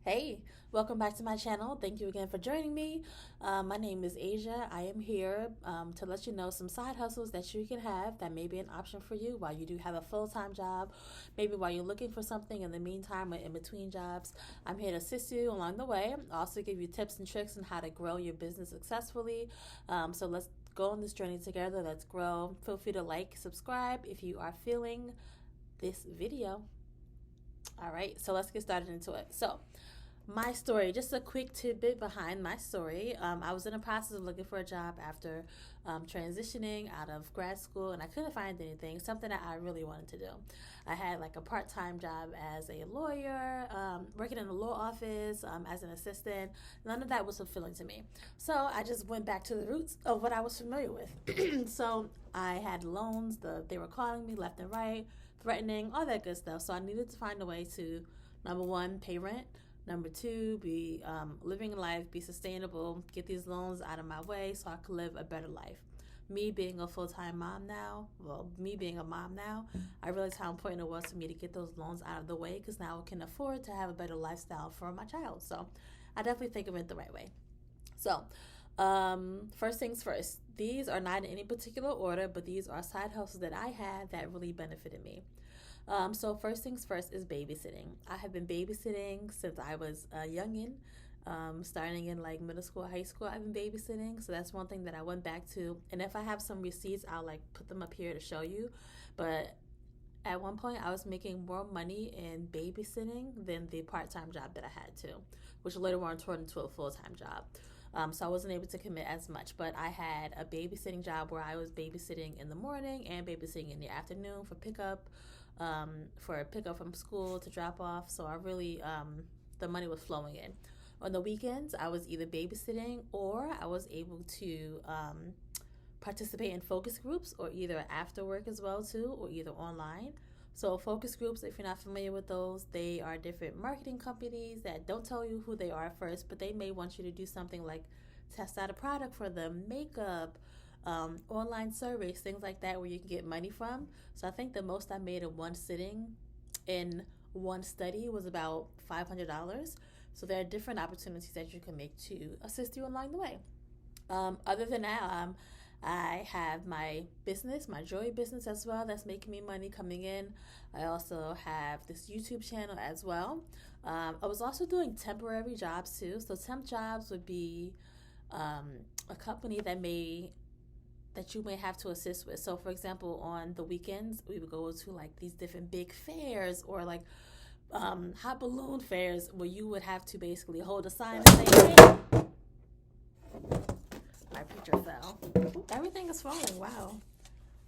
Hey, welcome back to my channel. Thank you again for joining me. My name is Asia. I am here to let you know some side hustles that you can have that may be an option for you while you do have a full-time job, maybe while you're looking for something in the meantime or in between jobs. I'm here to assist you along the way. I also give you tips and tricks on how to grow your business successfully. So let's go on this journey together. Let's grow. Feel free to like, subscribe if you are feeling this video. All right, so let's get started into it. So, my story, just a quick tidbit behind my story. I was in the process of looking for a job after transitioning out of grad school, and I couldn't find anything, something that I really wanted to do. I had like a part time job as a lawyer, working in a law office as an assistant. None of that was fulfilling to me. So I just went back to the roots of what I was familiar with. So I had loans, they were calling me left and right, threatening, all that good stuff. So I needed to find a way to, number one, pay rent. Number two, be living life, be sustainable, get these loans out of my way so I could live a better life. Me being a full-time mom now, me being a mom now, I realized how important it was for me to get those loans out of the way because now I can afford to have a better lifestyle for my child. So I definitely think of it the right way. So, first things first, these are not in any particular order, but these are side hustles that I had that really benefited me. So first things first is babysitting. I have been babysitting since I was a youngin. Starting in like middle school, high school, I've been babysitting. So that's one thing that I went back to. And if I have some receipts, I'll like put them up here to show you. But at one point, I was making more money in babysitting than the part-time job that I had to, which later on turned into a full-time job. So I wasn't able to commit as much, but I had a babysitting job where I was babysitting in the morning and babysitting in the afternoon for pickup from school to drop off. So I really, the money was flowing in. On the weekends, I was either babysitting or I was able to participate in focus groups or either after work as well too, or either online. So focus groups, if you're not familiar with those, they are different marketing companies that don't tell you who they are at first, but they may want you to do something like test out a product for them, makeup, online surveys, things like that, where you can get money from. So I think the most I made in one sitting in one study was about $500. So there are different opportunities that you can make to assist you along the way. Other than that, I have my business, my jewelry business as well, that's making me money coming in. I also have this YouTube channel as well. I was also doing temporary jobs too. So temp jobs would be a company that you may have to assist with. So, for example, on the weekends, we would go to like these different big fairs or like hot balloon fairs where you would have to basically hold a sign and say, hey, my picture fell. Ooh, everything is falling. Wow.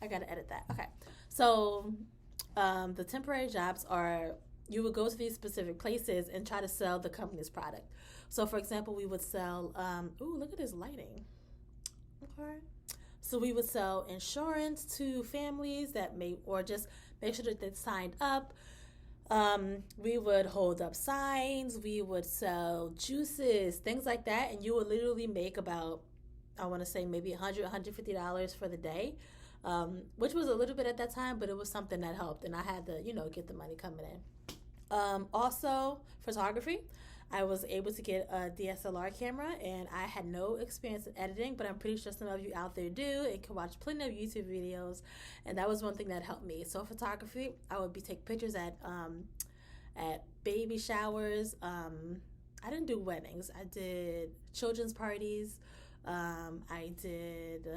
I got to edit that. Okay. So, the temporary jobs are you would go to these specific places and try to sell the company's product. So, for example, we would sell, ooh, look at this lighting. Okay. So we would sell insurance to families that or just make sure that they signed up. We would hold up signs. We would sell juices, things like that. And you would literally make about, I want to say maybe $100, $150 for the day, which was a little bit at that time, but it was something that helped. And I had to, get the money coming in. Also, photography. I was able to get a DSLR camera, and I had no experience in editing, but I'm pretty sure some of you out there do and can watch plenty of YouTube videos, and that was one thing that helped me. So photography, I would take pictures at baby showers. I didn't do weddings. I did children's parties. I did,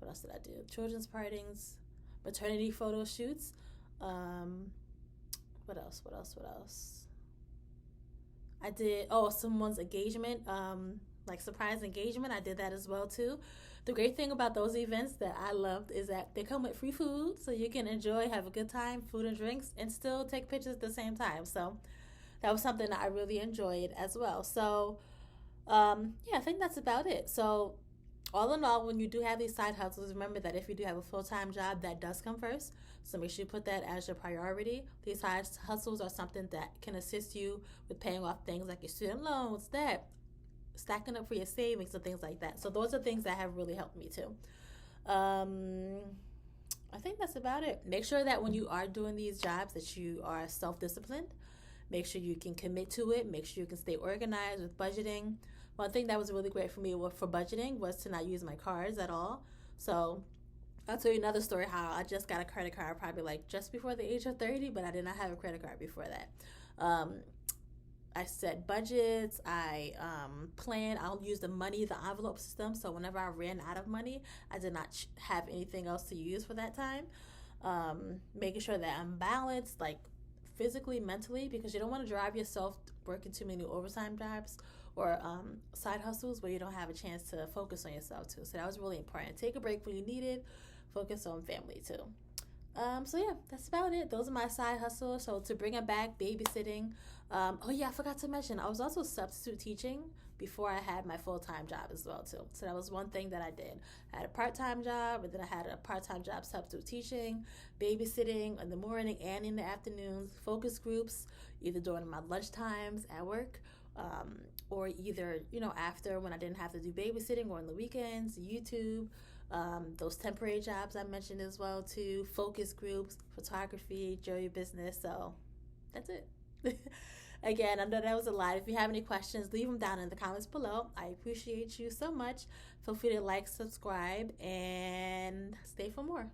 what else did I do? Children's parties, maternity photo shoots. What else? I did someone's engagement, like surprise engagement. I did that as well too. The great thing about those events that I loved is that they come with free food, so you can enjoy, have a good time, food and drinks, and still take pictures at the same time. So that was something that I really enjoyed as well. So yeah, I think that's about it. So all in all, when you do have these side hustles, remember that if you do have a full-time job, that does come first. So make sure you put that as your priority. These side hustles are something that can assist you with paying off things like your student loans, debt, stacking up for your savings, and things like that. So those are things that have really helped me too. I think that's about it. Make sure that when you are doing these jobs that you are self-disciplined. make sure you can commit to it, make sure you can stay organized with budgeting. One thing that was really great for me for budgeting was to not use my cards at all. So I'll tell you another story how I just got a credit card probably like just before the age of 30, but I did not have a credit card before that. Um, I set budgets. I planned. I'll use the money, the envelope system. So whenever I ran out of money, I did not have anything else to use for that time. Making sure that I'm balanced, like physically, mentally, because you don't want to drive yourself working too many overtime jobs or side hustles where you don't have a chance to focus on yourself too. So that was really important. Take a break when you need it. Focus on family too. So yeah, that's about it. Those are my side hustles. So to bring it back, babysitting. Oh yeah, I forgot to mention I was also substitute teaching before I had my full-time job as well too. So that was one thing that I did. I had a part-time job, and then I had a part-time job substitute teaching, babysitting in the morning and in the afternoons, focus groups either during my lunch times at work, or either after when I didn't have to do babysitting, or on the weekends, YouTube. Those temporary jobs I mentioned as well too, focus groups, photography, jewelry business. So that's it. Again, I know that was a lot. If you have any questions, leave them down in the comments below. I appreciate you so much. Feel free to like, subscribe, and stay for more.